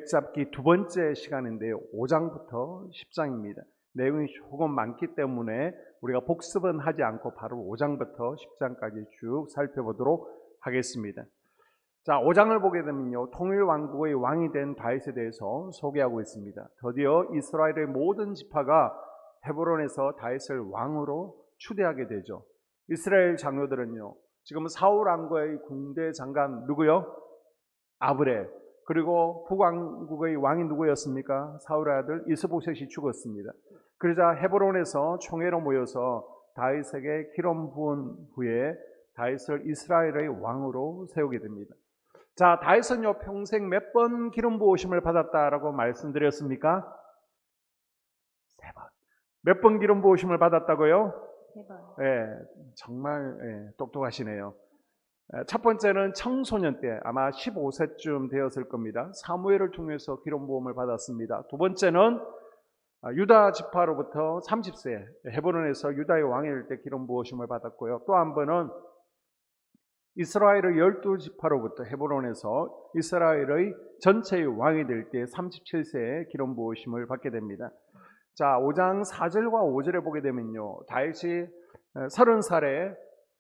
맵잡기 두 번째 시간인데요. 5장부터 10장입니다. 내용이 조금 많기 때문에 우리가 복습은 하지 않고 바로 5장부터 10장까지 쭉 살펴보도록 하겠습니다. 자, 5장을 보게 되면요, 통일왕국의 왕이 된 다윗에 대해서 소개하고 있습니다. 드디어 이스라엘의 모든 지파가 헤브론에서 다윗을 왕으로 추대하게 되죠. 이스라엘 장로들은요, 지금 사울 왕국의 군대 장관 누구요? 아브레. 그리고 북왕국의 왕이 누구였습니까? 사울의 아들 이스보셋이 죽었습니다. 그러자 헤브론에서 총회로 모여서 다윗에게 기름 부은 후에 다윗을 이스라엘의 왕으로 세우게 됩니다. 자, 다윗은요, 평생 몇 번 기름 부으심을 받았다라고 말씀드렸습니까? 3번. 몇 번 기름 부으심을 받았다고요? 3번. 예, 정말 똑똑하시네요. 첫 번째는 청소년 때 아마 15세쯤 되었을 겁니다. 사무엘을 통해서 기름 부음을 받았습니다. 두 번째는 유다 지파로부터 30세 헤브론에서 유다의 왕이 될 때 기름 부으심을 받았고요. 또 한 번은 이스라엘의 12지파로부터 헤브론에서 이스라엘의 전체의 왕이 될 때 37세에 기름 부으심을 받게 됩니다. 자, 5장 4절과 5절에 보게 되면요, 다윗이 30살에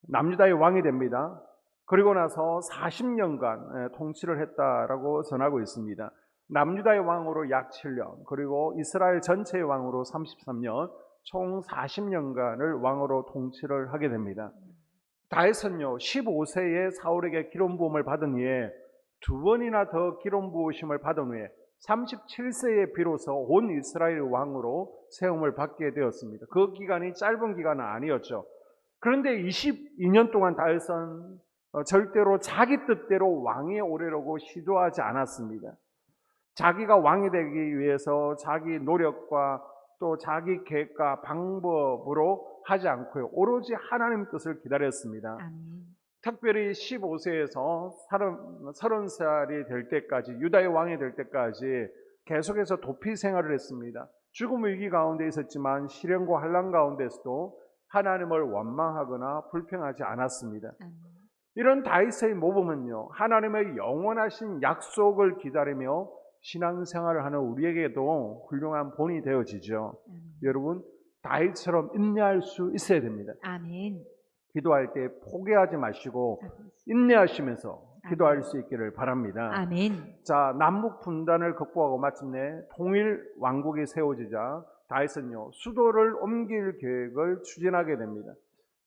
남유다의 왕이 됩니다. 그리고 나서 40년간 통치를 했다라고 전하고 있습니다. 남유다의 왕으로 약 7년, 그리고 이스라엘 전체의 왕으로 33년, 총 40년간을 왕으로 통치를 하게 됩니다. 다윗은요, 15세에 사울에게 기름 부음을 받은 후에 두 번이나 더 기름 부으심을 받은 후에 37세에 비로소 온 이스라엘 왕으로 세움을 받게 되었습니다. 그 기간이 짧은 기간은 아니었죠. 그런데 22년 동안 다윗은 절대로 자기 뜻대로 왕에 오르려고 시도하지 않았습니다. 자기가 왕이 되기 위해서 자기 노력과 또 자기 계획과 방법으로 하지 않고요, 오로지 하나님 뜻을 기다렸습니다. 아멘. 특별히 15세에서 30살이 될 때까지, 유다의 왕이 될 때까지 계속해서 도피 생활을 했습니다. 죽음 위기 가운데 있었지만 시련과 환난 가운데서도 하나님을 원망하거나 불평하지 않았습니다. 아멘. 이런 다윗의 모범은요, 하나님의 영원하신 약속을 기다리며 신앙생활을 하는 우리에게도 훌륭한 본이 되어지죠. 여러분, 다윗처럼 인내할 수 있어야 됩니다. 아멘. 기도할 때 포기하지 마시고 인내하시면서 기도할 수 있기를 바랍니다. 아멘. 자, 남북 분단을 극복하고 마침내 통일 왕국이 세워지자 다윗은요, 수도를 옮길 계획을 추진하게 됩니다.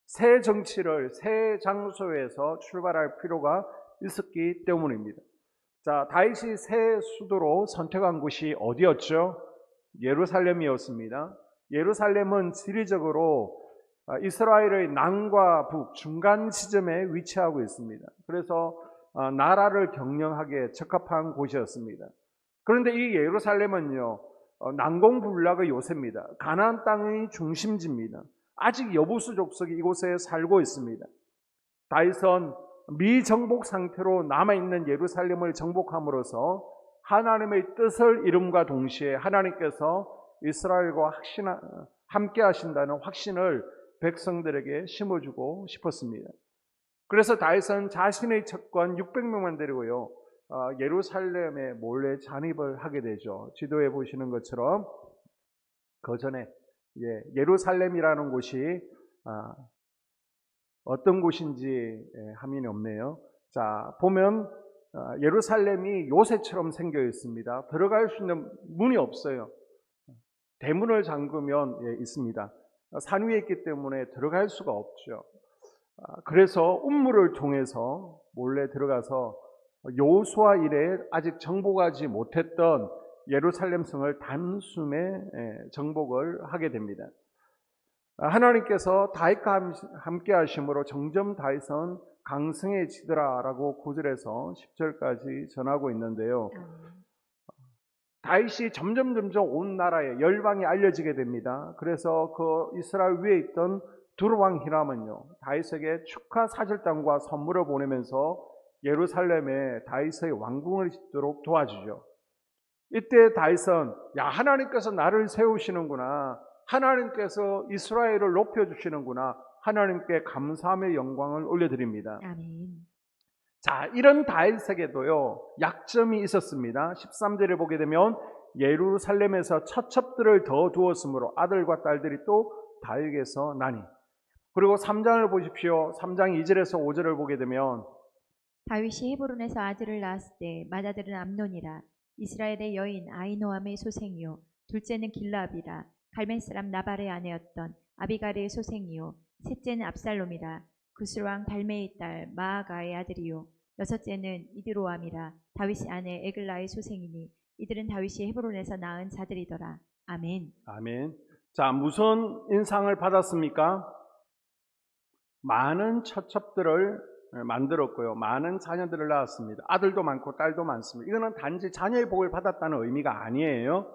새 정치를 새 장소에서 출발할 필요가 있었기 때문입니다. 자, 다윗이 새 수도로 선택한 곳이 어디였죠? 예루살렘이었습니다. 예루살렘은 지리적으로 이스라엘의 남과 북 중간 지점에 위치하고 있습니다. 그래서 나라를 경영하기에 적합한 곳이었습니다. 그런데 이 예루살렘은요, 난공불락의 요새입니다. 가나안 땅의 중심지입니다. 아직 여부수 족속이 이곳에 살고 있습니다. 다윗은 미정복 상태로 남아있는 예루살렘을 정복함으로써 하나님의 뜻을 이룸과 동시에 하나님께서 이스라엘과 함께 하신다는 확신을 백성들에게 심어주고 싶었습니다. 그래서 다윗은 자신의 척관 600명만 데리고요, 예루살렘에 몰래 잔입을 하게 되죠. 지도에 보시는 것처럼 그 전에 예루살렘이라는 곳이 어떤 곳인지 화면이 없네요. 자, 보면 예루살렘이 요새처럼 생겨 있습니다. 들어갈 수 있는 문이 없어요. 대문을 잠그면 있습니다. 산 위에 있기 때문에 들어갈 수가 없죠. 그래서 운무를 통해서 몰래 들어가서 여호수아 이래 아직 정복하지 못했던 예루살렘 성을 단숨에 정복을 하게 됩니다. 하나님께서 다윗과 함께 하심으로 정점 다윗은 강성해지더라라고 9절에서 10절까지 전하고 있는데요. 다윗이 점점 온 나라에 열방이 알려지게 됩니다. 그래서 그 이스라엘 위에 있던 두루왕 히람은요, 다윗에게 축하 사절단과 선물을 보내면서 예루살렘에 다윗의 왕궁을 짓도록 도와주죠. 이때 다윗은 하나님께서 나를 세우시는구나, 하나님께서 이스라엘을 높여주시는구나, 하나님께 감사함의 영광을 올려드립니다. 아멘. 자, 이런 다윗에게도요, 약점이 있었습니다. 13절을 보게 되면 예루살렘에서 처첩들을 더 두었으므로 아들과 딸들이 또 다윗에게서 나니. 그리고 3장을 보십시오. 3장 2절에서 5절을 보게 되면 다윗이 헤브론에서 아들을 낳았을 때 맏아들은 암논이라. 이스라엘의 여인 아히노함의 소생이요 둘째는 길라압이라. 갈멜 사람 나발의 아내였던 아비갈의 소생이요 셋째는 압살롬이라. 구슬 왕 달메의 딸 마아가의 아들이요 여섯째는 이드로암이라. 다윗의 아내 에글라의 소생이니 이들은 다윗이 헤브론에서 낳은 자들이더라. 아멘. 아멘. 자, 무슨 인상을 받았습니까? 많은 처첩들을 만들었고요. 많은 자녀들을 낳았습니다. 아들도 많고 딸도 많습니다. 이거는 단지 자녀의 복을 받았다는 의미가 아니에요.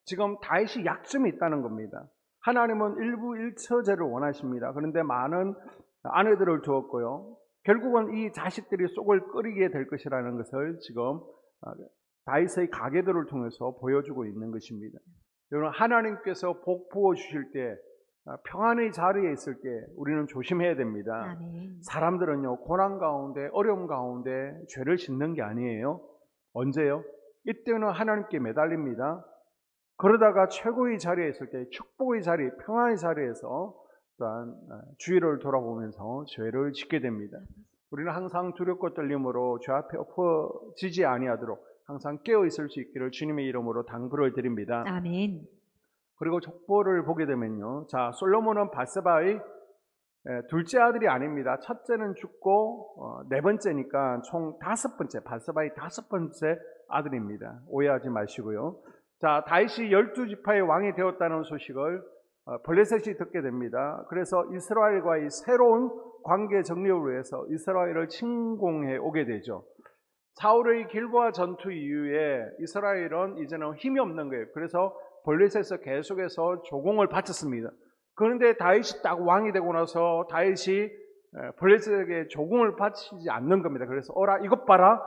지금 다윗이 약점이 있다는 겁니다. 하나님은 일부일처제를 원하십니다. 그런데 많은 아내들을 두었고요. 결국은 이 자식들이 쏙을 끓이게 될 것이라는 것을 지금 다윗의 가계들을 통해서 보여주고 있는 것입니다. 여러분, 하나님께서 복 부어 주실 때, 평안의 자리에 있을 때 우리는 조심해야 됩니다. 아멘. 사람들은요, 고난 가운데, 어려움 가운데 죄를 짓는 게 아니에요. 언제요? 이때는 하나님께 매달립니다. 그러다가 최고의 자리에 있을 때, 축복의 자리, 평안의 자리에서 또한 주의를 돌아보면서 죄를 짓게 됩니다. 우리는 항상 두렵고 떨림으로 죄 앞에 엎어지지 아니하도록 항상 깨어 있을 수 있기를 주님의 이름으로 당부를 드립니다. 아멘. 그리고 족보를 보게 되면요, 자, 솔로몬은 바세바의 둘째 아들이 아닙니다. 첫째는 죽고 네 번째니까 총 다섯 번째, 바세바의 다섯 번째 아들입니다. 오해하지 마시고요. 자, 다윗이 12지파의 왕이 되었다는 소식을 블레셋이 듣게 됩니다. 그래서 이스라엘과의 새로운 관계 정립을 위해서 이스라엘을 침공해 오게 되죠. 사울의 길보아 전투 이후에 이스라엘은 이제는 힘이 없는 거예요. 그래서 블레셋에서 계속해서 조공을 바쳤습니다. 그런데 다윗이 딱 왕이 되고 나서 다윗이 블레셋에게 조공을 바치지 않는 겁니다. 그래서 어라 이것 봐라,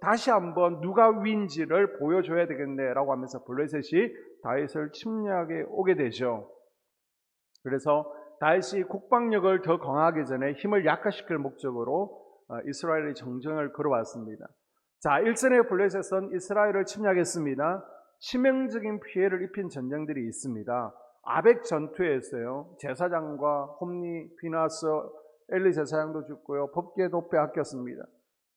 다시 한번 누가 위인지를 보여줘야 되겠네라고 하면서 블레셋이 다윗을 침략해 오게 되죠. 그래서 다윗이 국방력을 더 강하기 전에 힘을 약화시킬 목적으로 이스라엘의 정쟁을 걸어왔습니다. 자, 일전에 블레셋은 이스라엘을 침략했습니다. 치명적인 피해를 입힌 전쟁들이 있습니다. 아벡 전투에서요, 제사장과 홈니, 비나스, 엘리 제사장도 죽고요, 법궤도 빼앗겼습니다.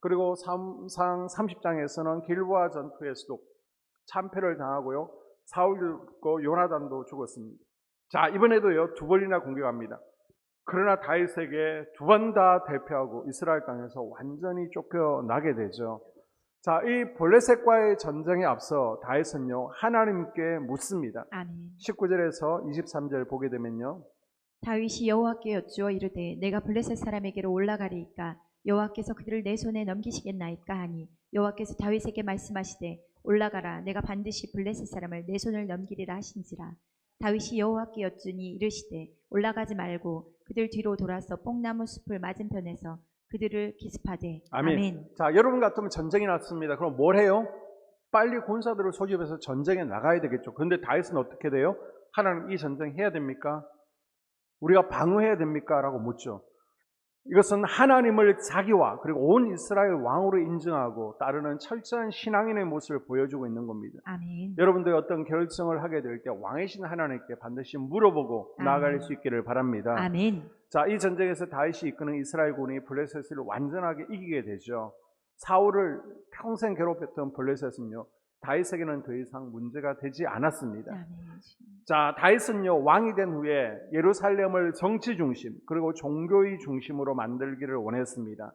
그리고 3상 30장에서는 길보아 전투에서도 참패를 당하고요, 사울도 죽고 요나단도 죽었습니다. 자, 이번에도요, 두 번이나 공격합니다. 그러나 다윗에게 두 번 다 대패하고 이스라엘 땅에서 완전히 쫓겨나게 되죠. 자, 이 블레셋과의 전쟁에 앞서 다윗은요, 하나님께 묻습니다. 아멘. 19절에서 23절 보게 되면요, 다윗이 여호와께 여쭈어 이르되 내가 블레셋 사람에게로 올라가리이까 여호와께서 그들을 내 손에 넘기시겠나이까 하니 여호와께서 다윗에게 말씀하시되 올라가라, 내가 반드시 블레셋 사람을 내 손을 넘기리라 하신지라. 다윗이 여호와께 여쭈니 이르시되 올라가지 말고 그들 뒤로 돌아서 뽕나무 숲을 맞은편에서 그들을 기습하되. 아멘. 아멘. 자, 여러분 같으면 전쟁이 났습니다. 그럼 뭘 해요? 빨리 군사들을 소집해서 전쟁에 나가야 되겠죠. 그런데 다윗은 어떻게 돼요? 하나님, 이 전쟁 해야 됩니까? 우리가 방어해야 됩니까? 라고 묻죠. 이것은 하나님을 자기와 그리고 온 이스라엘 왕으로 인정하고 따르는 철저한 신앙인의 모습을 보여주고 있는 겁니다. 아멘. 여러분들이 어떤 결정을 하게 될 때 왕이신 하나님께 반드시 물어보고 나아갈 수 있기를 바랍니다. 아멘. 자, 이 전쟁에서 다윗이 이끄는 이스라엘군이 블레셋을 완전하게 이기게 되죠. 사울을 평생 괴롭혔던 블레셋은요, 다윗에게는 더 이상 문제가 되지 않았습니다. 아멘. 자, 다윗은요, 왕이 된 후에 예루살렘을 정치 중심 그리고 종교의 중심으로 만들기를 원했습니다.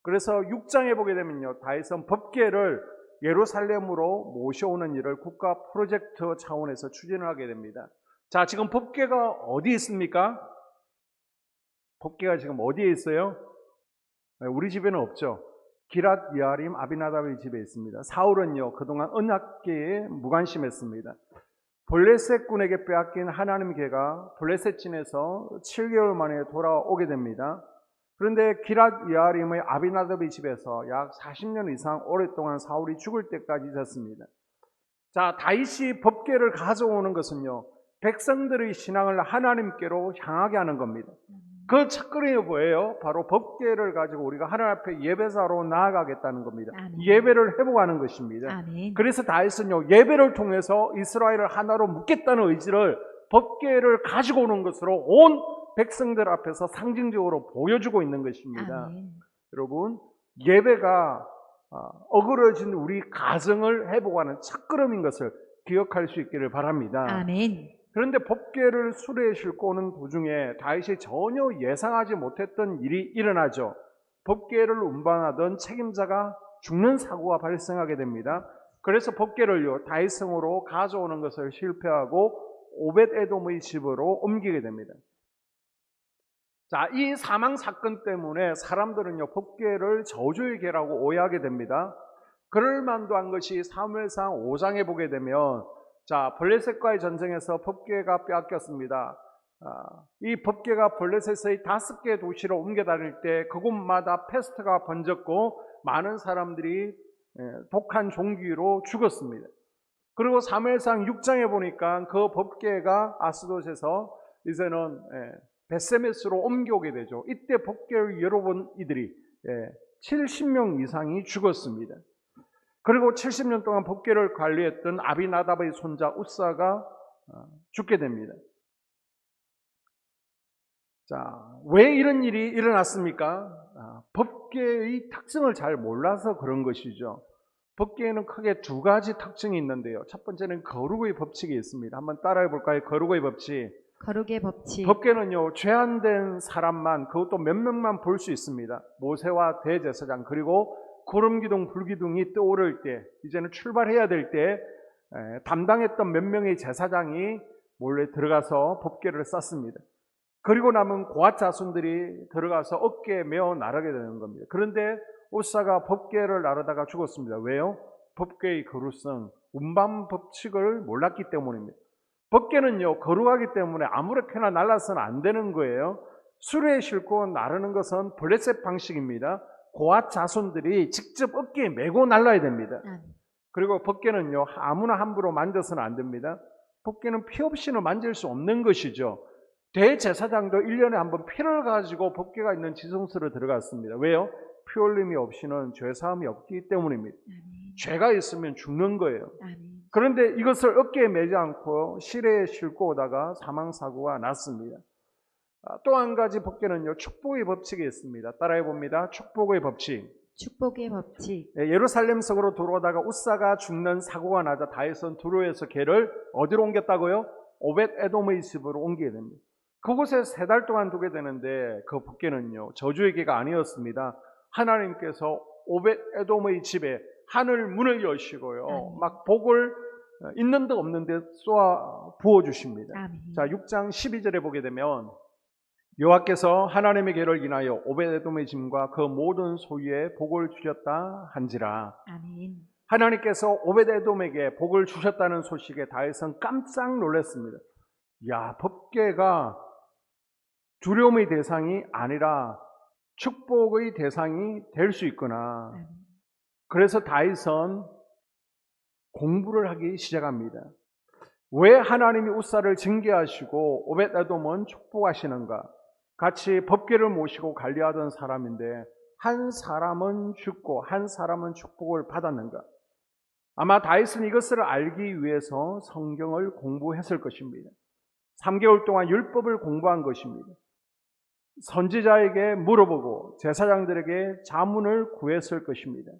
그래서 6장에 보게 되면요, 다윗은 법궤를 예루살렘으로 모셔오는 일을 국가 프로젝트 차원에서 추진을 하게 됩니다. 자, 지금 법궤가 어디 있습니까? 법궤가 지금 어디에 있어요? 우리 집에는 없죠. 기랏 여아림 아비나답의 집에 있습니다. 사울은요, 그동안 언약궤에 무관심했습니다. 블레셋군에게 빼앗긴 하나님궤가 블레셋진에서 7개월 만에 돌아오게 됩니다. 그런데 기랏 여아림의 아비나답의 집에서 약 40년 이상 오랫동안 사울이 죽을 때까지 있었습니다. 자, 다윗이 법궤를 가져오는 것은요, 백성들의 신앙을 하나님께로 향하게 하는 겁니다. 그 첫걸음이 뭐예요? 바로 법궤를 가지고 우리가 하나님 앞에 예배사로 나아가겠다는 겁니다. 아멘. 예배를 회복하는 것입니다. 아멘. 그래서 다윗은요, 예배를 통해서 이스라엘을 하나로 묶겠다는 의지를 법궤를 가지고 오는 것으로 온 백성들 앞에서 상징적으로 보여주고 있는 것입니다. 아멘. 여러분, 예배가 어그러진 우리 가정을 회복하는 첫걸음인 것을 기억할 수 있기를 바랍니다. 아멘. 그런데 법궤를 수레에 싣고 오는 도중에 다윗이 전혀 예상하지 못했던 일이 일어나죠. 법궤를 운반하던 책임자가 죽는 사고가 발생하게 됩니다. 그래서 법궤를요, 다윗 성으로 가져오는 것을 실패하고 오벳 에돔의 집으로 옮기게 됩니다. 자, 이 사망 사건 때문에 사람들은요, 법궤를 저주의 궤라고 오해하게 됩니다. 그럴 만도 한 것이 사무엘상 5장에 보게 되면, 자, 블레셋과의 전쟁에서 법궤가 빼앗겼습니다. 이 법궤가 블레셋의 5개 도시로 옮겨 다닐 때 그곳마다 패스트가 번졌고 많은 사람들이 독한 종기로 죽었습니다. 그리고 사무엘상 6장에 보니까 그 법궤가 아스돗에서 이제는 벳세메스로 옮겨오게 되죠. 이때 법궤를 열어본 이들이 70명 이상이 죽었습니다. 그리고 70년 동안 법궤를 관리했던 아비나답의 손자 우사가 죽게 됩니다. 자, 왜 이런 일이 일어났습니까? 법궤의 특성을 잘 몰라서 그런 것이죠. 법궤에는 크게 두 가지 특징이 있는데요. 첫 번째는 거룩의 법칙이 있습니다. 한번 따라해 볼까요? 거룩의 법칙. 거룩의 법칙. 법궤는요, 죄안된 사람만, 그것도 몇 명만 볼 수 있습니다. 모세와 대제사장, 그리고 구름기둥, 불기둥이 떠오를 때, 이제는 출발해야 될 때 담당했던 몇 명의 제사장이 몰래 들어가서 법궤를 쌌습니다. 그리고 남은 고앗 자손들이 들어가서 어깨에 메어 나르게 되는 겁니다. 그런데 우사가 법궤를 나르다가 죽었습니다. 왜요? 법궤의 거룩성, 운반 법칙을 몰랐기 때문입니다. 법궤는요, 거룩하기 때문에 아무렇게나 날라서는 안 되는 거예요. 수레에 싣고 나르는 것은 블레셋 방식입니다. 고앗 자손들이 직접 어깨에 메고 날라야 됩니다. 그리고 법궤는요, 아무나 함부로 만져서는 안 됩니다. 법궤는 피 없이는 만질 수 없는 것이죠. 대제사장도 1년에 한 번 피를 가지고 법궤가 있는 지성소로 들어갔습니다. 왜요? 피 흘림이 없이는 죄사함이 없기 때문입니다. 죄가 있으면 죽는 거예요. 그런데 이것을 어깨에 매지 않고 시내에 싣고 오다가 사망사고가 났습니다. 또 한 가지 법궤는요, 축복의 법칙이 있습니다. 따라해 봅니다. 축복의 법칙. 축복의 법칙. 예루살렘 성으로 들어오다가 우사가 죽는 사고가 나자 다윗은 두로에서 걔를 어디로 옮겼다고요? 오벳 에돔의 집으로 옮기게 됩니다. 그곳에 3달 동안 두게 되는데 그 법궤는요, 저주의 궤가 아니었습니다. 하나님께서 오벳 에돔의 집에 하늘 문을 여시고요, 막 복을 있는 데 없는 데 쏘아 부어주십니다. 자, 6장 12절에 보게 되면 여호와께서 하나님의 궤를 인하여 오벳에돔의 짐과 그 모든 소유에 복을 주셨다 한지라. 아멘. 하나님께서 오벳에돔에게 복을 주셨다는 소식에 다윗은 깜짝 놀랐습니다. 야, 법궤가 두려움의 대상이 아니라 축복의 대상이 될 수 있구나. 그래서 다윗은 공부를 하기 시작합니다. 왜 하나님이 우사를 징계하시고 오벳에돔은 축복하시는가? 같이 법궤를 모시고 관리하던 사람인데 한 사람은 죽고 한 사람은 축복을 받았는가? 아마 다윗은 이것을 알기 위해서 성경을 공부했을 것입니다. 3개월 동안 율법을 공부한 것입니다. 선지자에게 물어보고 제사장들에게 자문을 구했을 것입니다.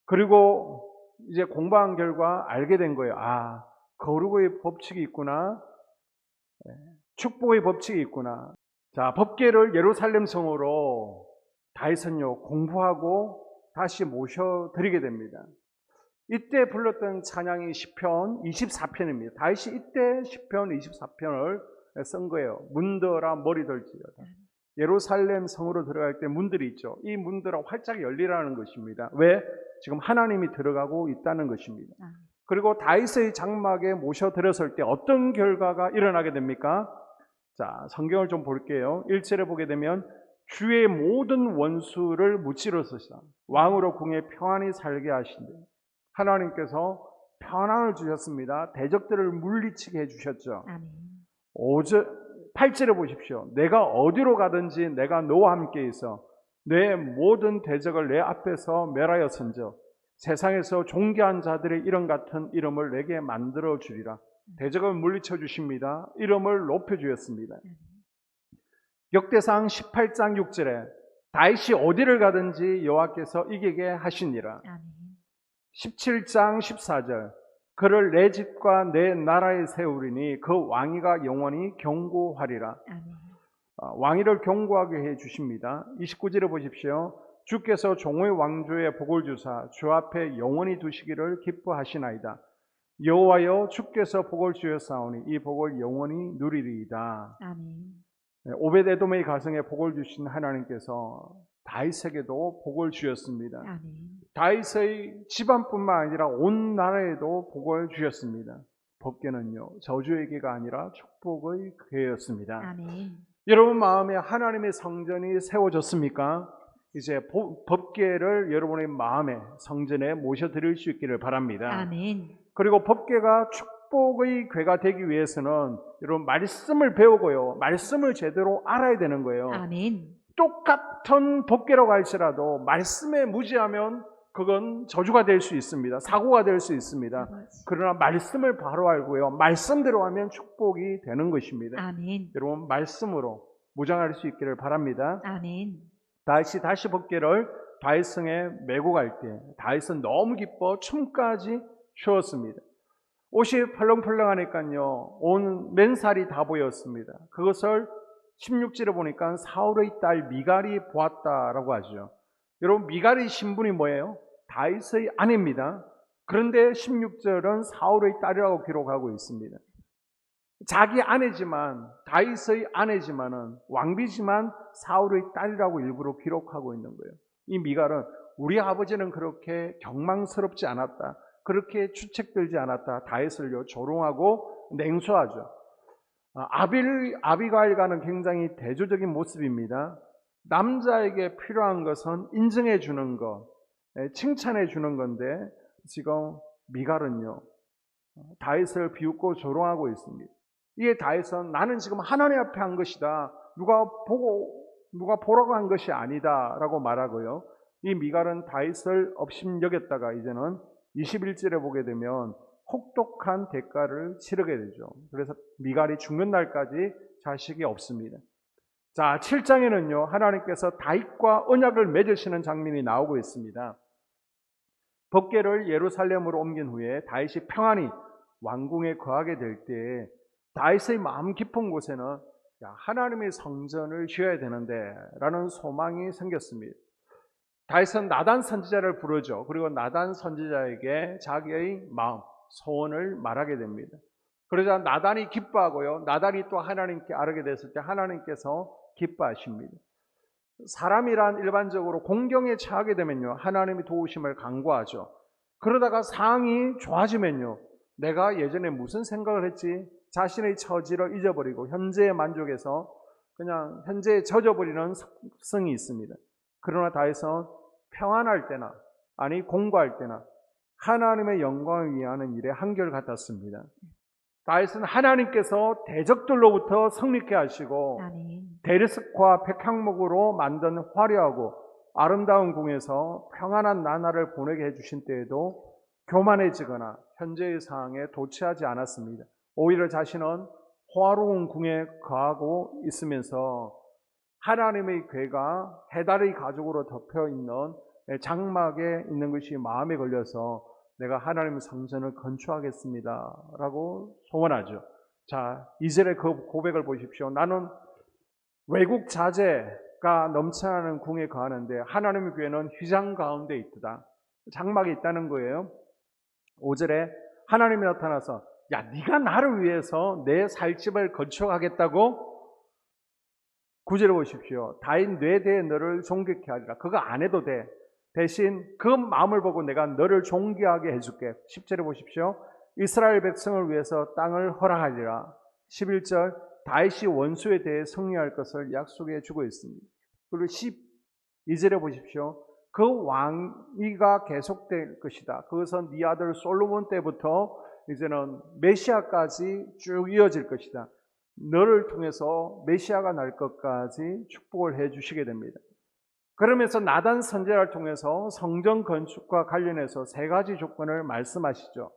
그리고 이제 공부한 결과 알게 된 거예요. 아, 거룩의 법칙이 있구나. 축복의 법칙이 있구나. 자, 법궤를 예루살렘 성으로 다윗은요, 공부하고 다시 모셔드리게 됩니다. 이때 불렀던 찬양이 시편 24편입니다. 다윗이 이때 시편 24편을 쓴 거예요. 문들아 머리들지어다. 예루살렘 성으로 들어갈 때 문들이 있죠. 이 문들아 활짝 열리라는 것입니다. 왜? 지금 하나님이 들어가고 있다는 것입니다. 그리고 다윗의 장막에 모셔드렸을 때 어떤 결과가 일어나게 됩니까? 자, 성경을 좀 볼게요. 1절에 보게 되면 주의 모든 원수를 무찌르시사 왕으로 궁에 평안히 살게 하신대. 하나님께서 평안을 주셨습니다. 대적들을 물리치게 해주셨죠. 5절, 8절에 보십시오. 내가 어디로 가든지 내가 너와 함께 있어 내 모든 대적을 내 앞에서 멸하였은즉 세상에서 존귀한 자들의 이름 같은 이름을 내게 만들어 주리라. 대적을 물리쳐 주십니다. 이름을 높여 주었습니다. 역대상 18장 6절에 다윗이 어디를 가든지 여호와께서 이기게 하시니라. 아멘. 17장 14절 그를 내 집과 내 나라에 세우리니 그 왕위가 영원히 견고하리라. 아멘. 왕위를 견고하게 해 주십니다. 29절에 보십시오. 주께서 종의 왕조에 복을 주사 주 앞에 영원히 두시기를 기뻐하시나이다. 여호와여 주께서 복을 주셨사오니 이 복을 영원히 누리리이다. 아멘. 오벳에돔의 가정에 복을 주신 하나님께서 다윗에게도 복을 주셨습니다. 아멘. 다윗의 집안뿐만 아니라 온 나라에도 복을 주셨습니다. 법궤는요 저주의 궤가 아니라 축복의 궤였습니다. 아멘. 여러분 마음에 하나님의 성전이 세워졌습니까? 이제 법궤를 여러분의 마음에 성전에 모셔드릴 수 있기를 바랍니다. 아멘. 그리고 법궤가 축복의 궤가 되기 위해서는 여러분 말씀을 배우고요. 말씀을 제대로 알아야 되는 거예요. 아멘. 똑같은 법궤라고 할지라도 말씀에 무지하면 그건 저주가 될 수 있습니다. 사고가 될 수 있습니다. 그러나 말씀을 바로 알고요. 말씀대로 하면 축복이 되는 것입니다. 아멘. 여러분 말씀으로 무장할 수 있기를 바랍니다. 아멘. 다시 법궤를 다윗성에 메고 갈 때 다윗은 너무 기뻐 춤까지 추었습니다. 옷이 펄렁펄렁하니까요 온 맨살이 다 보였습니다. 그것을 16절에 보니까 사울의 딸 미갈이 보았다라고 하죠. 여러분 미갈의 신분이 뭐예요? 다윗의 아내입니다. 그런데 16절은 사울의 딸이라고 기록하고 있습니다. 자기 아내지만 다윗의 아내지만은 왕비지만 사울의 딸이라고 일부러 기록하고 있는 거예요. 이 미갈은 우리 아버지는 그렇게 경망스럽지 않았다. 그렇게 추측들지 않았다. 다윗을요 조롱하고 냉소하죠. 아비가일과는 굉장히 대조적인 모습입니다. 남자에게 필요한 것은 인정해 주는 것, 칭찬해 주는 건데 지금 미갈은요 다윗을 비웃고 조롱하고 있습니다. 이게 다윗은 나는 지금 하나님 앞에 한 것이다. 누가 보라고 한 것이 아니다라고 말하고요. 이 미갈은 다윗을 업신여겼다가 이제는 21절에 보게 되면 혹독한 대가를 치르게 되죠. 그래서 미갈이 죽는 날까지 자식이 없습니다. 자, 7장에는요 하나님께서 다윗과 언약을 맺으시는 장면이 나오고 있습니다. 법궤를 예루살렘으로 옮긴 후에 다윗이 평안히 왕궁에 거하게 될 때 다윗의 마음 깊은 곳에는 하나님의 성전을 지어야 되는데 라는 소망이 생겼습니다. 다윗은 나단 선지자를 부르죠. 그리고 나단 선지자에게 자기의 마음, 소원을 말하게 됩니다. 그러자 나단이 기뻐하고요. 나단이 또 하나님께 아뢰게 됐을 때 하나님께서 기뻐하십니다. 사람이란 일반적으로 공경에 처하게 되면요 하나님의 도우심을 간구하죠. 그러다가 상황이 좋아지면요 내가 예전에 무슨 생각을 했지? 자신의 처지를 잊어버리고 현재에 만족해서 그냥 현재에 젖어버리는 습성이 있습니다. 그러나 다윗은 평안할 때나 아니 공부할 때나 하나님의 영광을 위하는 일에 한결같았습니다. 다윗은 하나님께서 대적들로부터 승리케 하시고 아멘. 데르스과 백향목으로 만든 화려하고 아름다운 궁에서 평안한 나날을 보내게 해주신 때에도 교만해지거나 현재의 상황에 도취하지 않았습니다. 오히려 자신은 호화로운 궁에 거하고 있으면서 하나님의 궤가 해달의 가죽으로 덮여있는 장막에 있는 것이 마음에 걸려서 내가 하나님의 성전을 건축하겠습니다 라고 소원하죠. 자, 2절의 그 고백을 보십시오. 나는 외국 자재가 넘쳐나는 궁에 거하는데 하나님의 궤는 휘장 가운데 있다. 장막에 있다는 거예요. 5절에 하나님이 나타나서 야, 네가 나를 위해서 내 살 집을 건축하겠다고? 9절에 보십시오. 다윗 뇌대에 너를 존귀케 하리라. 그거 안 해도 돼. 대신 그 마음을 보고 내가 너를 존귀하게 해줄게. 10절에 보십시오. 이스라엘 백성을 위해서 땅을 허락하리라. 11절 다윗이 원수에 대해 승리할 것을 약속해 주고 있습니다. 그리고 12절에 보십시오. 그 왕위가 계속될 것이다. 그것은 네 아들 솔로몬 때부터 이제는 메시아까지 쭉 이어질 것이다. 너를 통해서 메시아가 날 것까지 축복을 해 주시게 됩니다. 그러면서 나단 선지자를 통해서 성전 건축과 관련해서 세 가지 조건을 말씀하시죠.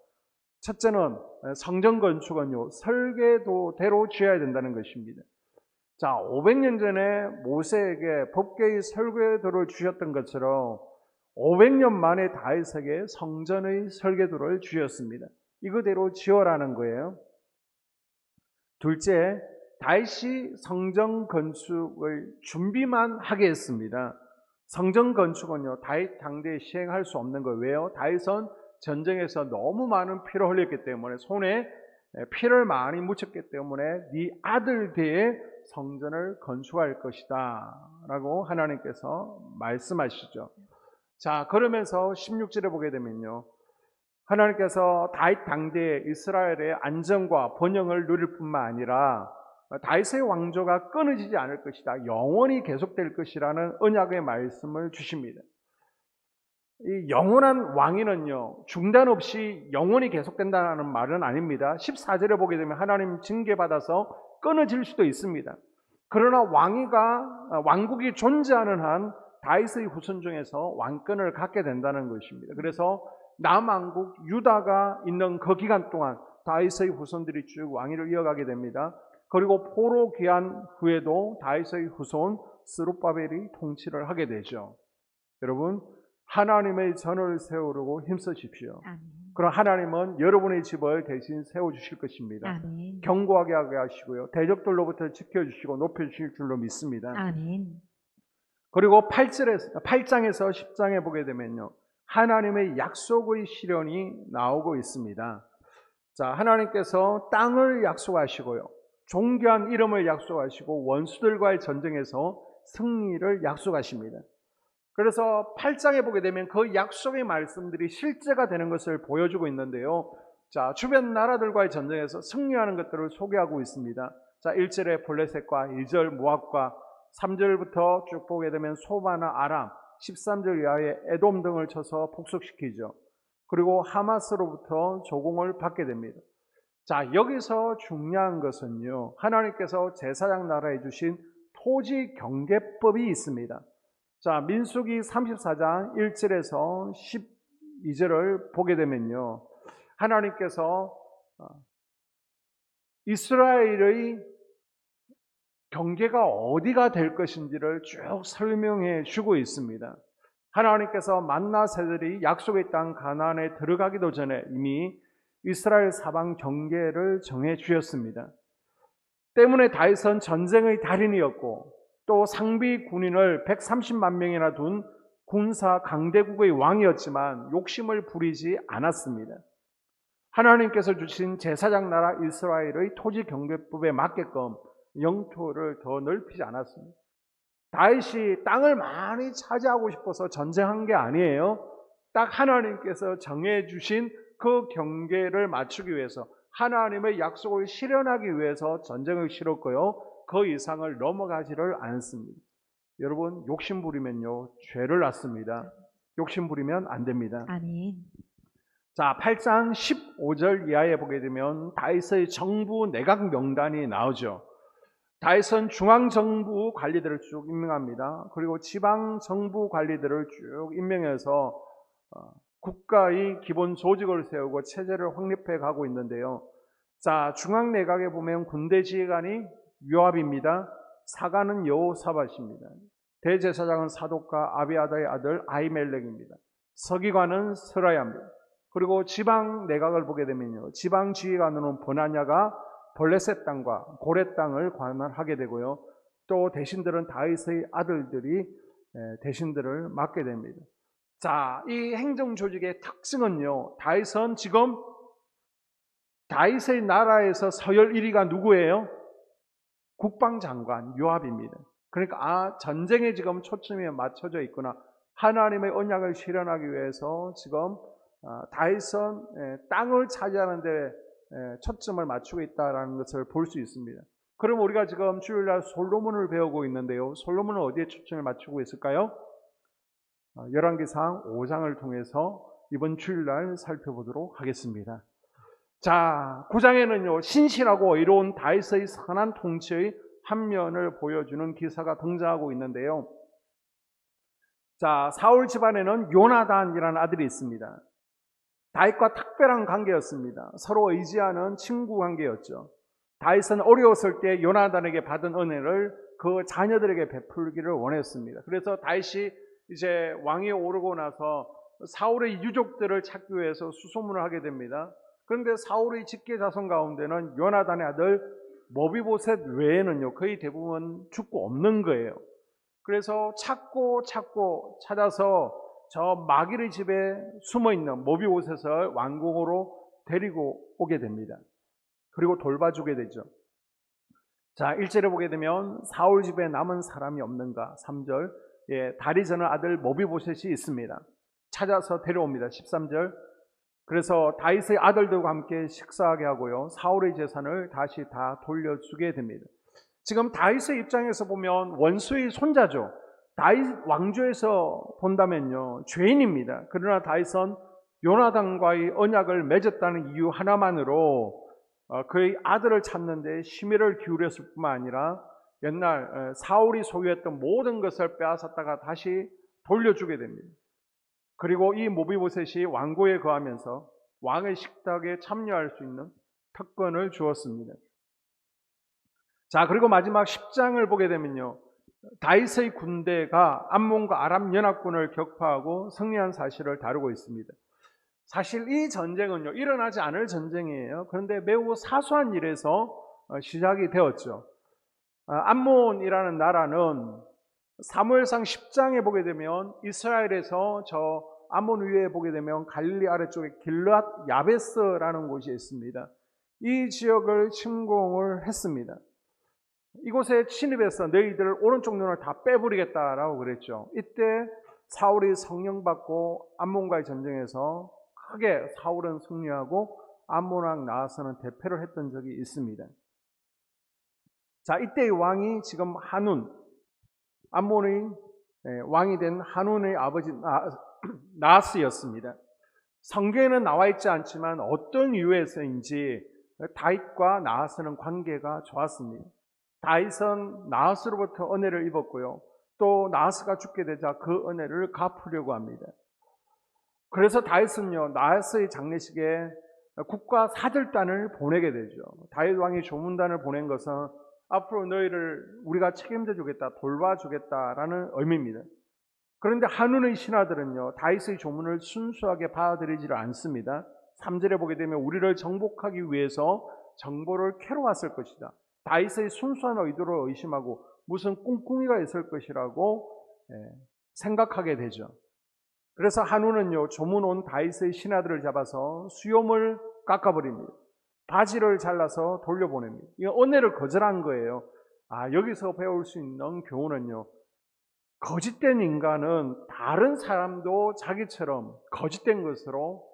첫째는 성전 건축은요, 설계도대로 지어야 된다는 것입니다. 자, 500년 전에 모세에게 법궤의 설계도를 주셨던 것처럼 500년 만에 다윗에게 성전의 설계도를 주셨습니다. 이거대로 지어라는 거예요. 둘째, 다윗이 성전 건축을 준비만 하게 했습니다. 성전 건축은요, 다윗 당대에 시행할 수 없는 거예요. 왜요? 다윗은 전쟁에서 너무 많은 피를 흘렸기 때문에, 손에 피를 많이 묻혔기 때문에 네 아들 대에 성전을 건축할 것이다 라고 하나님께서 말씀하시죠. 자, 그러면서 16절에 보게 되면요, 하나님께서 다윗 당대에 이스라엘의 안정과 번영을 누릴 뿐만 아니라 다윗의 왕조가 끊어지지 않을 것이다, 영원히 계속될 것이라는 언약의 말씀을 주십니다. 이 영원한 왕위는요, 중단 없이 영원히 계속된다는 말은 아닙니다. 14절에 보게 되면 하나님 징계받아서 끊어질 수도 있습니다. 그러나 왕국이 존재하는 한 다윗의 후손 중에서 왕권을 갖게 된다는 것입니다. 그래서 남왕국 유다가 있는 그 기간 동안 다윗의 후손들이 쭉 왕위를 이어가게 됩니다. 그리고 포로 귀환 후에도 다윗의 후손 스룹바벨이 통치를 하게 되죠. 여러분, 하나님의 전을 세우려고 힘쓰십시오. 아멘. 그럼 하나님은 여러분의 집을 대신 세워주실 것입니다. 아멘. 견고하게 하게 하시고요, 대적들로부터 지켜주시고 높여주실 줄로 믿습니다. 아멘. 그리고 8장에서 10장에 보게 되면요, 하나님의 약속의 실현이 나오고 있습니다. 자, 하나님께서 땅을 약속하시고요, 존귀한 이름을 약속하시고 원수들과의 전쟁에서 승리를 약속하십니다. 그래서 8장에 보게 되면 그 약속의 말씀들이 실제가 되는 것을 보여주고 있는데요. 자, 주변 나라들과의 전쟁에서 승리하는 것들을 소개하고 있습니다. 자, 1절에 블레셋과 2절 모압과 3절부터 쭉 보게 되면 소바나 아람, 13절 이하에 에돔 등을 쳐서 폭속시키죠. 그리고 하마스로부터 조공을 받게 됩니다. 자, 여기서 중요한 것은요, 하나님께서 제사장 나라에 주신 토지 경계법이 있습니다. 자, 민수기 34장 1절에서 12절을 보게 되면요, 하나님께서 이스라엘의 경계가 어디가 될 것인지를 쭉 설명해 주고 있습니다. 하나님께서 만나 세들이 약속의 땅 가나안에 들어가기도 전에 이미 이스라엘 사방 경계를 정해 주셨습니다. 때문에 다윗은 전쟁의 달인이었고, 또 상비 군인을 130만 명이나 둔 군사 강대국의 왕이었지만 욕심을 부리지 않았습니다. 하나님께서 주신 제사장 나라 이스라엘의 토지 경계법에 맞게끔 영토를 더 넓히지 않았습니다. 다윗이 땅을 많이 차지하고 싶어서 전쟁한 게 아니에요. 딱 하나님께서 정해주신 그 경계를 맞추기 위해서, 하나님의 약속을 실현하기 위해서 전쟁을 치렀고요, 그 이상을 넘어가지를 않습니다. 여러분, 욕심 부리면요, 죄를 낳습니다. 욕심 부리면 안 됩니다. 아멘. 자, 8장 15절 이하에 보게 되면 다윗의 정부 내각 명단이 나오죠. 다윗은 중앙정부 관리들을 쭉 임명합니다. 그리고 지방정부 관리들을 쭉 임명해서 국가의 기본 조직을 세우고 체제를 확립해 가고 있는데요. 자, 중앙내각에 보면 군대 지휘관이 요압입니다. 사관은 여호사밧입니다. 대제사장은 사독과 아비아다의 아들 아히멜렉입니다. 서기관은 스라야입니다. 그리고 지방내각을 보게 되면요, 지방지휘관으로는 버나냐가 블레셋 땅과 고레 땅을 관할하게 되고요, 또 대신들은 다윗의 아들들이 대신들을 맡게 됩니다. 자, 이 행정조직의 특징은요, 다윗은 지금 다윗의 나라에서 서열 1위가 누구예요? 국방장관 요압입니다. 그러니까 전쟁에 지금 초점이 맞춰져 있구나, 하나님의 언약을 실현하기 위해서 지금 다윗은 땅을 차지하는 데 초점을 맞추고 있다는 것을 볼 수 있습니다. 그럼 우리가 지금 주일날 솔로몬을 배우고 있는데요, 솔로몬은 어디에 초점을 맞추고 있을까요? 열왕기상 5장을 통해서 이번 주일날 살펴보도록 하겠습니다. 자, 9장에는요, 신실하고 의로운 다윗의 선한 통치의 한 면을 보여주는 기사가 등장하고 있는데요. 자, 사울 집안에는 요나단이라는 아들이 있습니다. 다윗과 특별한 관계였습니다. 서로 의지하는 친구 관계였죠. 다윗은 어려웠을 때 요나단에게 받은 은혜를 그 자녀들에게 베풀기를 원했습니다. 그래서 다윗이 이제 왕위에 오르고 나서 사울의 유족들을 찾기 위해서 수소문을 하게 됩니다. 그런데 사울의 직계 자손 가운데는 요나단의 아들 머비보셋 외에는요, 거의 대부분 죽고 없는 거예요. 그래서 찾고 찾아서 저 마귀의 집에 숨어있는 머비보셋을 왕궁으로 데리고 오게 됩니다. 그리고 돌봐주게 되죠. 자, 1절에 보게 되면 사울 집에 남은 사람이 없는가? 3절, 다리 저는 아들 머비보셋이 있습니다. 찾아서 데려옵니다. 13절, 그래서 다윗의 아들들과 함께 식사하게 하고요, 사울의 재산을 다시 다 돌려주게 됩니다. 지금 다윗의 입장에서 보면 원수의 손자죠. 다윗 왕조에서 본다면요, 죄인입니다. 그러나 다윗은 요나단과의 언약을 맺었다는 이유 하나만으로 그의 아들을 찾는 데 심혈을 기울였을 뿐만 아니라 옛날 사울이 소유했던 모든 것을 빼앗았다가 다시 돌려주게 됩니다. 그리고 이 모비보셋이 왕고에 거하면서 왕의 식탁에 참여할 수 있는 특권을 주었습니다. 자, 그리고 마지막 10장을 보게 되면요, 다윗의 군대가 암몬과 아람 연합군을 격파하고 승리한 사실을 다루고 있습니다. 사실 이 전쟁은요, 일어나지 않을 전쟁이에요. 그런데 매우 사소한 일에서 시작이 되었죠. 암몬이라는 나라는 사무엘상 10장에 보게 되면 이스라엘에서 저 암몬 위에 보게 되면 갈릴리 아래쪽에 길르앗 야베스라는 곳이 있습니다. 이 지역을 침공을 했습니다. 이곳에 침입해서 너희들 오른쪽 눈을 다 빼버리겠다라고 그랬죠. 이때 사울이 성령받고 암몬과의 전쟁에서 크게 사울은 승리하고 암몬왕 나아서는 대패를 했던 적이 있습니다. 자, 이때의 왕이 지금 한운, 암몬의 왕이 된 한운의 아버지 나하스였습니다. 성경에는 나와 있지 않지만 어떤 이유에서인지 다윗과 나하스는 관계가 좋았습니다. 다윗은 나하스로부터 은혜를 입었고요, 또 나하스가 죽게 되자 그 은혜를 갚으려고 합니다. 그래서 다윗은요, 나하스의 장례식에 국가 사절단을 보내게 되죠. 다윗 왕이 조문단을 보낸 것은 앞으로 너희를 우리가 책임져 주겠다, 돌봐주겠다라는 의미입니다. 그런데 한운의 신하들은요, 다윗의 조문을 순수하게 받아들이지를 않습니다. 3절에 보게 되면 우리를 정복하기 위해서 정보를 캐러 왔을 것이다, 다윗의 순수한 의도를 의심하고 무슨 꿍꿍이가 있을 것이라고 생각하게 되죠. 그래서 한운은요, 조문 온 다윗의 신하들을 잡아서 수염을 깎아버립니다. 바지를 잘라서 돌려보냅니다. 이거 은혜를 거절한 거예요. 여기서 배울 수 있는 교훈은요, 거짓된 인간은 다른 사람도 자기처럼 거짓된 것으로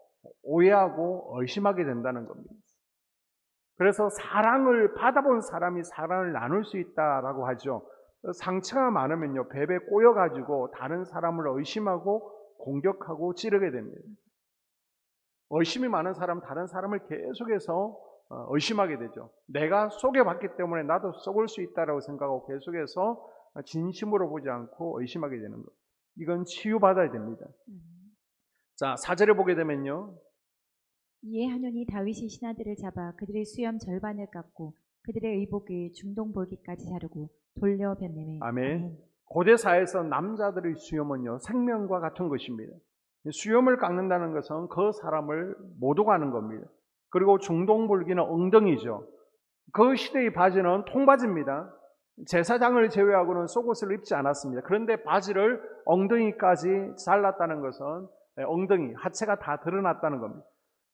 오해하고 의심하게 된다는 겁니다. 그래서 사랑을 받아본 사람이 사랑을 나눌 수 있다라고 하죠. 상처가 많으면요, 배에 꼬여가지고 다른 사람을 의심하고 공격하고 찌르게 됩니다. 의심이 많은 사람은 다른 사람을 계속해서 의심하게 되죠. 내가 속여봤기 때문에 나도 속을 수 있다라고 생각하고 계속해서 진심으로 보지 않고 의심하게 되는 것. 이건 치유받아야 됩니다. 자, 4절에 보게 되면요, 이에 한온이 다윗의 신하들을 잡아 그들의 수염 절반을 깎고 그들의 의복의 중동 볼기까지 자르고 돌려 변내매. 아멘. 고대사에서 남자들의 수염은요, 생명과 같은 것입니다. 수염을 깎는다는 것은 그 사람을 못 오가는 겁니다. 그리고 중동볼기는 엉덩이죠. 그 시대의 바지는 통바지입니다. 제사장을 제외하고는 속옷을 입지 않았습니다. 그런데 바지를 엉덩이까지 잘랐다는 것은 엉덩이, 하체가 다 드러났다는 겁니다.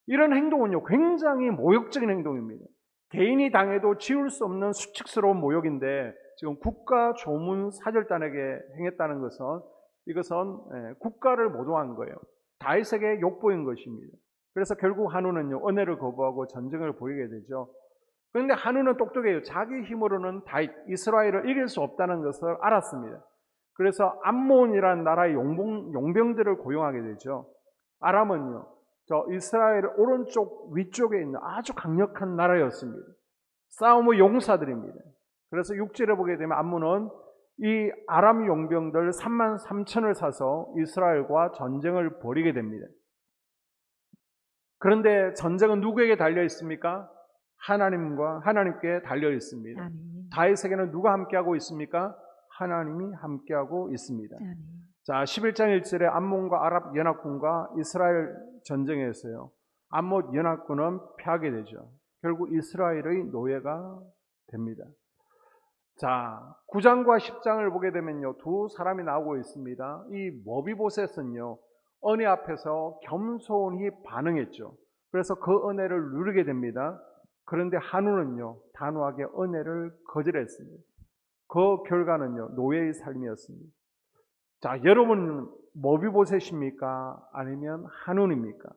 이런 행동은요, 굉장히 모욕적인 행동입니다. 개인이 당해도 지울 수 없는 수치스러운 모욕인데 지금 국가 조문 사절단에게 행했다는 것은 이것은 국가를 모독한 거예요. 다윗에게 욕보인 것입니다. 그래서 결국 한운은요, 은혜를 거부하고 전쟁을 벌이게 되죠. 그런데 한운은 똑똑해요. 자기 힘으로는 다윗, 이스라엘을 이길 수 없다는 것을 알았습니다. 그래서 암몬이라는 나라의 용병들을 고용하게 되죠. 아람은요, 저 이스라엘 오른쪽 위쪽에 있는 아주 강력한 나라였습니다. 싸움의 용사들입니다. 그래서 6절에 보게 되면 암몬은 이 아람 용병들 33,000을 사서 이스라엘과 전쟁을 벌이게 됩니다. 그런데 전쟁은 누구에게 달려 있습니까? 하나님께 달려 있습니다. 아멘. 다윗에게는 누가 함께하고 있습니까? 하나님이 함께하고 있습니다. 아멘. 자, 11장 1절에 암몬과 아랍 연합군과 이스라엘 전쟁에서요. 암몬 연합군은 패하게 되죠. 결국 이스라엘의 노예가 됩니다. 자, 9장과 10장을 보게 되면요. 두 사람이 나오고 있습니다. 이 머비보셋은요. 은혜 앞에서 겸손히 반응했죠. 그래서 그 은혜를 누리게 됩니다. 그런데 한우는요. 단호하게 은혜를 거절했습니다. 그 결과는요. 노예의 삶이었습니다. 자, 여러분은 머비보셋입니까? 아니면 한운입니까?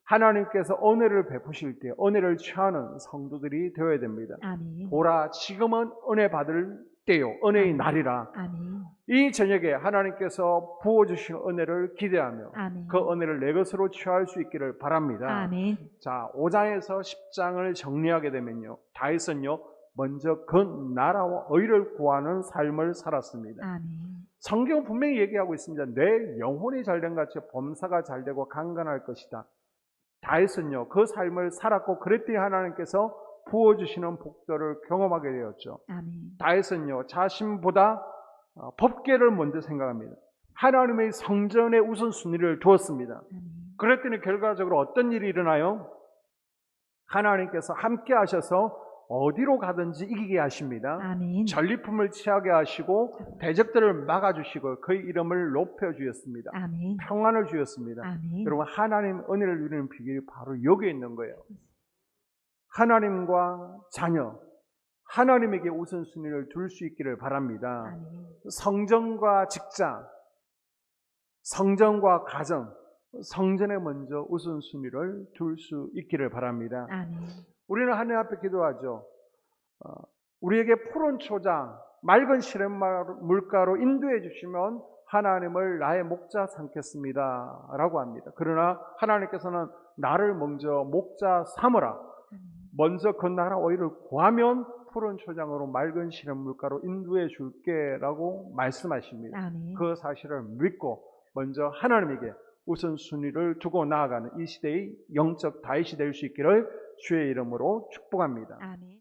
하나님께서 은혜를 베푸실 때 은혜를 취하는 성도들이 되어야 됩니다. 아멘. 보라, 지금은 은혜 받을 때요. 은혜의 날이라. 아멘. 이 저녁에 하나님께서 부어주신 은혜를 기대하며 아멘. 그 은혜를 내 것으로 취할 수 있기를 바랍니다. 아멘. 자, 5장에서 10장을 정리하게 되면요. 다윗은요. 먼저 그 나라와 의를 구하는 삶을 살았습니다. 아멘. 성경은 분명히 얘기하고 있습니다. 내 영혼이 잘된 같이 범사가 잘되고 강건할 것이다. 다윗은요. 그 삶을 살았고 그랬더니 하나님께서 부어주시는 복들을 경험하게 되었죠. 아멘. 다윗은요. 자신보다 법궤를 먼저 생각합니다. 하나님의 성전에 우선순위를 두었습니다. 아멘. 그랬더니 결과적으로 어떤 일이 일어나요? 하나님께서 함께 하셔서 어디로 가든지 이기게 하십니다. 아멘. 전리품을 취하게 하시고 대적들을 막아주시고 그의 이름을 높여주셨습니다. 아멘. 평안을 주셨습니다. 아멘. 여러분, 하나님 은혜를 누리는 비결이 바로 여기에 있는 거예요. 하나님과 자녀, 하나님에게 우선순위를 둘 수 있기를 바랍니다. 아멘. 성전과 직장, 성전과 가정, 성전에 먼저 우선순위를 둘 수 있기를 바랍니다. 아멘. 우리는 하나님 앞에 기도하죠. 우리에게 푸른 초장, 맑은 시냇 물가로 인도해 주시면 하나님을 나의 목자 삼겠습니다 라고 합니다. 그러나 하나님께서는 나를 먼저 목자 삼으라. 먼저 그 나라 의를 구하면 푸른 초장으로 맑은 시냇 물가로 인도해 줄게 라고 말씀하십니다. 아멘. 그 사실을 믿고 먼저 하나님에게 우선순위를 두고 나아가는 이 시대의 영적 다윗이 될 수 있기를 주의 이름으로 축복합니다. 아멘.